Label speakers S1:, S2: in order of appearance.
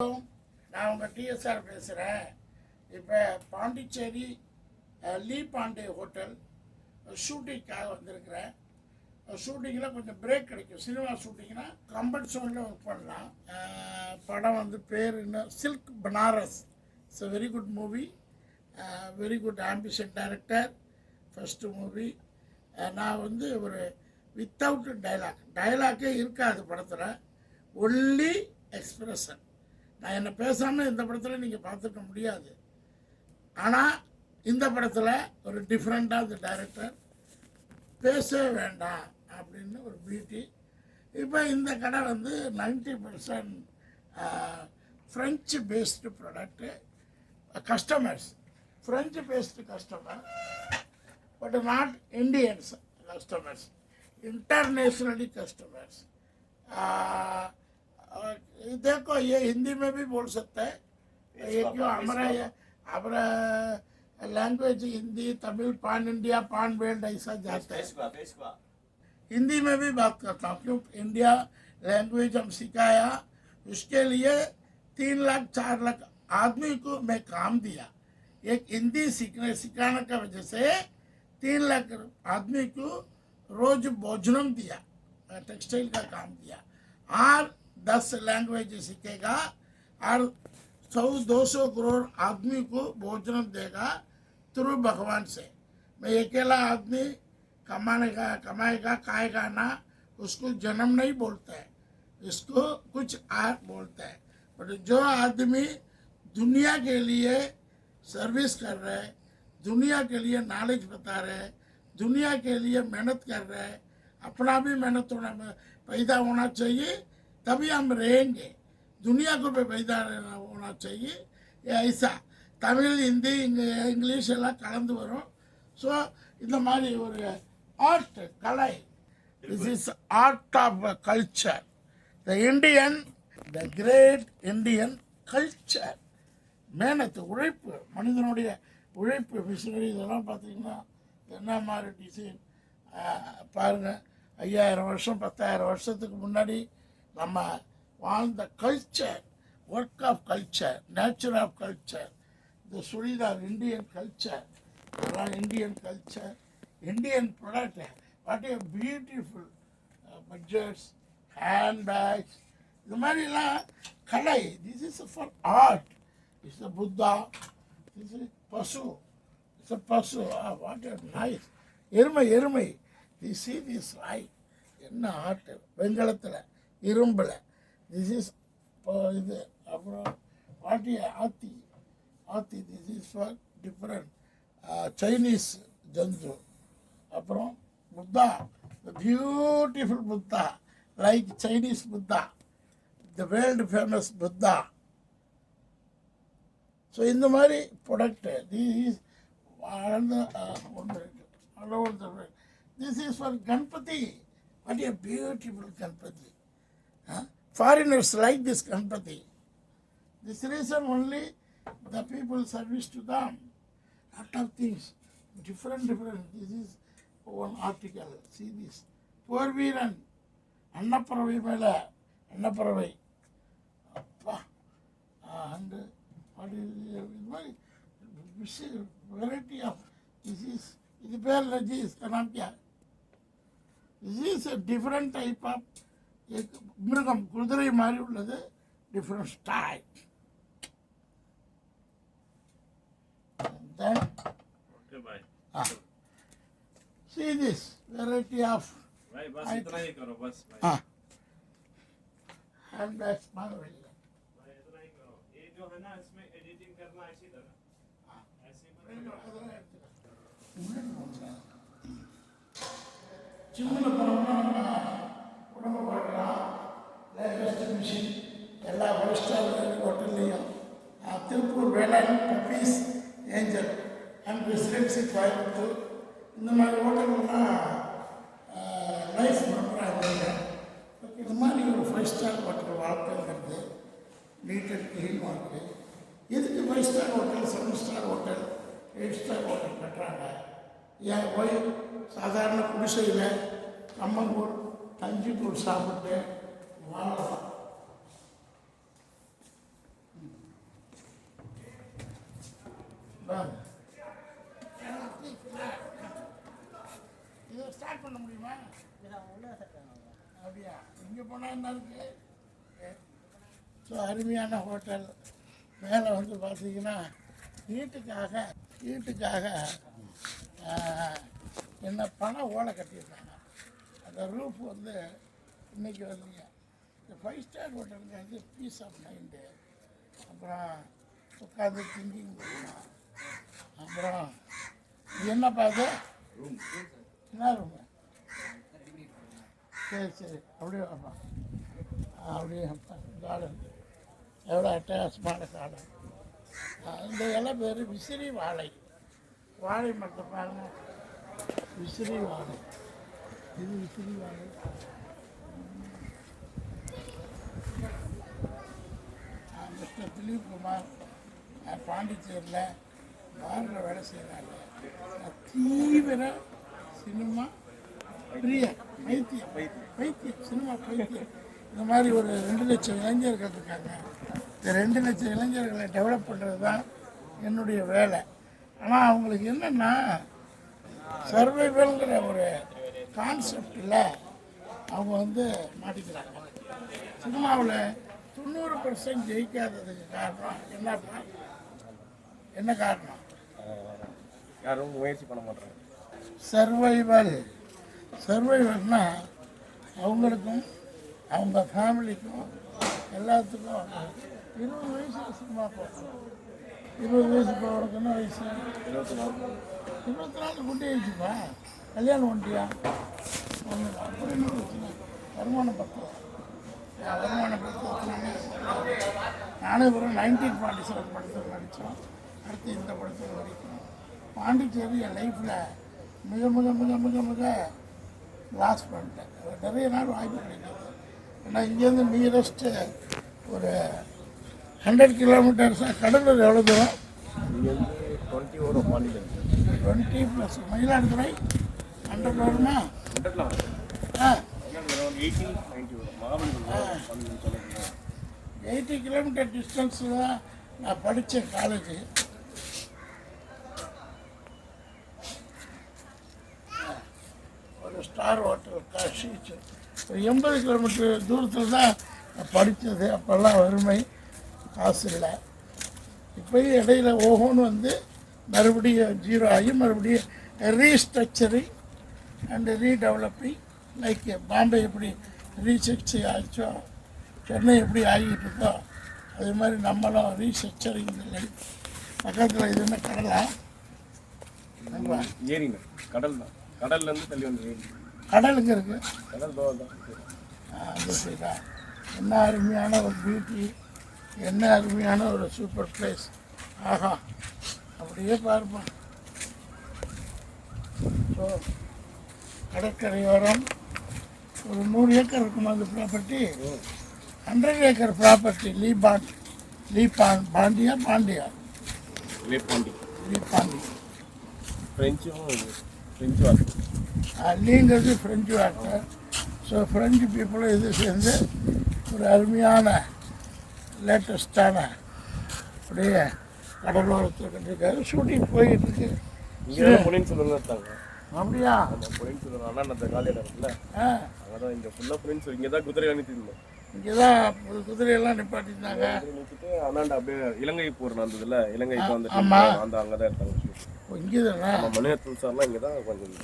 S1: நான் உங்கள் டிஎஸ்ஆர் பேசுகிறேன். இப்போ பாண்டிச்சேரி லீ பாண்டே ஹோட்டல் ஷூட்டிங்காக வந்திருக்கிறேன். ஷூட்டிங்கில் கொஞ்சம் பிரேக் கிடைக்கும். சினிமா ஷூட்டிங்னா கம்பர்ட் ஜோனில் ஒர்க் பண்ணலாம். படம் வந்து பேர் இன்னும் silk Banaras. It's a very good movie, very good ambition director, first movie. நான் வந்து ஒரு வித்தவுட் டைலாக்கே இருக்காது படத்தில், ஒன்லி எக்ஸ்பிரஷன். நான் என்ன பேசாமல் இந்த படத்தில் நீங்கள் பார்த்துக்க முடியாது. ஆனால் இந்த படத்தில் ஒரு டிஃப்ரெண்ட்டாக இந்த டைரக்டர் பேசவே வேண்டாம் அப்படின்னு ஒரு பியூட்டி. இப்போ இந்த கடை வந்து 90% French based product. Customers French based customer, but not Indians customers, internationally customers. देखो ये हिंदी में भी बोल सकता है, ये क्यों हमारा लैंग्वेज हिंदी तमिल पान इंडिया पान वर्ल्ड ऐसा जाता है. हिंदी में भी बात करता हूँ क्यों, इंडिया लैंग्वेज हम सिखाया, उसके लिए 3 लाख 4 लाख आदमी को मैं काम दिया. एक हिंदी सिखाने का वजह से 3 लाख आदमी को रोज भोजनम दिया, टेक्सटाइल का काम दिया. और 10 लैंग्वेज सीखेगा और 100-200 करोड़ आदमी को भोजनम देगा थ्रू भगवान से. मैं अकेला आदमी कमाएगा खाएगा ना, उसको जन्म नहीं बोलता है, इसको कुछ आर बोलता है. बट जो आदमी दुनिया के लिए सर्विस कर रहे हैं, दुनिया के लिए नॉलेज बता रहे हैं, दुनिया के लिए मेहनत कर रहे हैं, अपना भी मेहनत पैदा होना चाहिए तभी हम रहेंगे, दुनिया को भी पैदा होना चाहिए. ऐसा तमिल हिंदी इंग्लिश எல்லாம் கலந்து வரும். ஸோ இந்த மாதிரி ஒரு ஆர்ட் கலை, this is art of culture, the Indian, the great Indian culture. மேனத்து உழைப்பு, மனிதனுடைய உழைப்பு, மிஷினரி இதெல்லாம் பார்த்தீங்கன்னா என்ன மாதிரி டிசைன் பாருங்கள். 5000 வருஷம் 10,000 வருஷத்துக்கு முன்னாடி நம்ம வாழ்ந்த culture, work of culture, nature of culture, இந்த சுடிதார் இண்டியன் கல்ச்சர், இதெல்லாம் Indian culture, Indian product. What a beautiful budgets, handbags, இது மாதிரிலாம் கலை. This is for art. It's a Buddha, this is pasu, it's a pasu. What a nice. எருமை. The see this right. என்ன art, வெங்கலத்தில் இரும்பில். This is இது. அப்புறம் வாட் ஏ ஆத்தி. This is for different Chinese ஜந்து. அப்புறம் Buddha, the beautiful Buddha, like Chinese Buddha, the world famous Buddha. So இந்த மாதிரி product this is for Ganapati. What a beautiful Ganapati. Foreigners like this Ganpati. This reason only the people service to them. Lot of things, different. This is one article. See this. Poor Veeran, Annaparavai mela, Annaparavai. And what is variety of this is this नाम क्या? This is a different type of एक मृगम कुदरे मारी उल्लदे, different style. Then
S2: okay bye.
S1: See this variety of
S2: भाई बस इतना ही करो बस भाई.
S1: handbags मालूम है.
S2: भाई इतना ही करो. ये जो है ना इसमें एडिटिंग करना इसी तरह. ऐसे
S1: சின்ன பரவாயில்ல உடம்பு பார்க்கலாம். லேட்டஸ்ட் மிஷின் எல்லா 5-ஸ்டார் ஹோட்டல்லையும். திருப்பூர் வேளாண் puppies angel and residency Coimbatore, இந்த மாதிரி ஹோட்டல்லாம் லைஃப் பண்ணுறாங்க. இந்த மாதிரி ஒரு 5-ஸ்டார் ஹோட்டல் வாழ்க்கைங்கிறது நீட் அண்ட் க்ளீனாக இருக்குது. எதுக்கு 5-ஸ்டார் ஹோட்டல் 7-ஸ்டார் ஹோட்டல் 8-ஸ்டார் ஹோட்டல் கட்டுறாங்க? ஏன் போய் சாதாரண குடிசையில் கம்மங்கூழ் கஞ்சிக்கூழ் சாப்பிட்டு வாழலாம். இதை ஸ்டார்ட் பண்ண முடியுமா? அப்படியா? இங்கே போனால் என்ன இருக்கு? ஸோ அருமையான ஹோட்டல். மேலே வந்து பார்த்தீங்கன்னா வீட்டுக்காக என்ன பண ஓலை கட்டியிருக்காங்க. அந்த ரூஃப் வந்து இன்னைக்கு வரலைங்க. இந்த 5 ஸ்டார் ஹோட்டலுங்க வந்து பீஸ் ஆஃப் மைண்டு. அப்புறம் உட்காந்து திங்கிங் பண்ணலாம். அப்புறம் இது என்னப்பா இது? என்ன ரூமு? சரி அப்படியே வாப்பா. அப்படியே கார்டன் எவ்வளோ அட்டகாசமான கார்டன். இந்த இலை பேர் விசிறி வாழை. வாழை மரத்தை பாருங்க, விசிறி வாழை. இது விசிறி வாழை. மிஸ்டர் திலீப் குமார் பாண்டிச்சேரியில் பாரில் வேலை செய்கிறாங்க. தீவிர சினிமா பைத்தியம் சினிமா பைத்தியம். இந்த மாதிரி ஒரு 2 லட்சம் இளைஞர்கள் இருக்காங்க. இந்த 2 லட்சம் இளைஞர்களை டெவலப் பண்ணுறது தான் என்னுடைய வேலை. ஆனால் அவங்களுக்கு என்னென்னா சர்வைவல்ங்கிற ஒரு கான்செப்டில் அவங்க வந்து மாட்டிக்கிறாங்க. சினிமாவில் 90% ஜெயிக்காததுக்கு காரணம் என்ன காரணம்?
S3: யாரும் முயற்சி பண்ண மாட்டாங்க.
S1: சர்வைவல்னா அவங்களுக்கும் அவங்க ஃபேமிலிக்கும் எல்லாத்துக்கும் 20 வயசுல சினிமா போகணும். 20 வயசு போகிறதுக்கு என்ன வயசு? 24 குட்டி ஆயிடுச்சுப்பா. கல்யாணம் பண்ணிட்டியா? ஒன்று அப்படி என்ன பிரச்சனை? வருமானம் பக்கம் நானும் ஒரு 1947 படத்தில் நடித்தோம். அடுத்து இந்த படத்தில் நடிக்கணும். பாண்டிச்சேரி என் லைஃப்பில் மிக மிக மிக மிக மிக லாஸ் பண்ணிட்டேன். நிறைய நாள் வாய்ப்பு கிடைக்காது. ஏன்னா இங்கேருந்து நியரஸ்ட்டு ஒரு 100 கிலோமீட்டர்ஸாக. கடலூர் எவ்வளோ தூரம்?
S3: 20 வரும்.
S1: 20 ப்ளஸ். மயிலாடுதுறை 100 வருமா? 80 கிலோமீட்டர் டிஸ்டன்ஸில் தான் நான் படித்த காலேஜு. ஒரு ஸ்டார் ஹோட்டல் காஷி. ஒரு 80 கிலோமீட்டர் தூரத்தில் தான் நான் படித்தது. அப்போல்லாம் வறுமை, காசு இல்லை. இப்போயும் இடையில ஓஹோன்னு வந்து மறுபடியும் ஜீரோ ஆகி மறுபடியும் ரீஸ்ட்ரக்சரிங் அண்ட் ரீடெவலப்பிங். லைக் பாம்பே எப்படி ரீஸ்ட்ரக்சர் ஆச்சோ, சென்னை எப்படி ஆகிட்டு இருக்கோ, அதே மாதிரி நம்மளும் ரீஸ்ட்ரக்சரிங் லைஃப். பக்கத்தில் இது என்ன கடலா?
S3: ஏரிங்க, கடல் தான். கடல்லேருந்து தள்ளி வந்து ஏரி.
S1: கடலுங்க இருக்குது.
S3: கடல் தான்.
S1: அது சரிடா. என்ன அருமையான ஒரு பியூட்டி, என்ன அருமையான ஒரு சூப்பர் பிளேஸ். ஆஹா, அப்படியே பார்ப்போம். ஸோ கடற்கரையோரம் ஒரு 100 ஏக்கர் இருக்கும் அந்த ப்ராப்பர்ட்டி. 100 acre property. பாண்டியா லீபாண்டி.
S3: French water.
S1: லீங்கிறது ஃப்ரெஞ்சு வாட்டர். ஸோ ஃப்ரெஞ்சு பீப்புளும் இது சேர்ந்து ஒரு அருமையான லேட்டஸ்டான அப்படியே கடலோரத்தில் கட்டிருக்காரு. ஷூட்டிங் போயிட்டு இருக்கு.
S3: பொன்னியின் செல்வன் எடுத்தாங்க.
S1: அப்படியா?
S3: பொன்னியின் செல்வன் அண்ணா அந்த காலையில் இருக்குல்ல, அதான் இங்கே ஃபுல்லாக பொன்னியின் செல்வன். இங்கே தான் குதிரை அனுப்பியிருந்தோம்.
S1: இங்கே தான் குதிரையெல்லாம் நிப்பாட்டிருந்தாங்க.
S3: நிறுத்திட்டு அண்ணாண்ட அப்படியே இலங்கை போர் நடந்ததுல, இலங்கைக்கு வந்துட்டு அந்த அங்கே தான் எடுத்தாங்க.
S1: இங்கே தானே
S3: மணிரத்னம் சார்லாம் இங்கே தான் கொஞ்சம்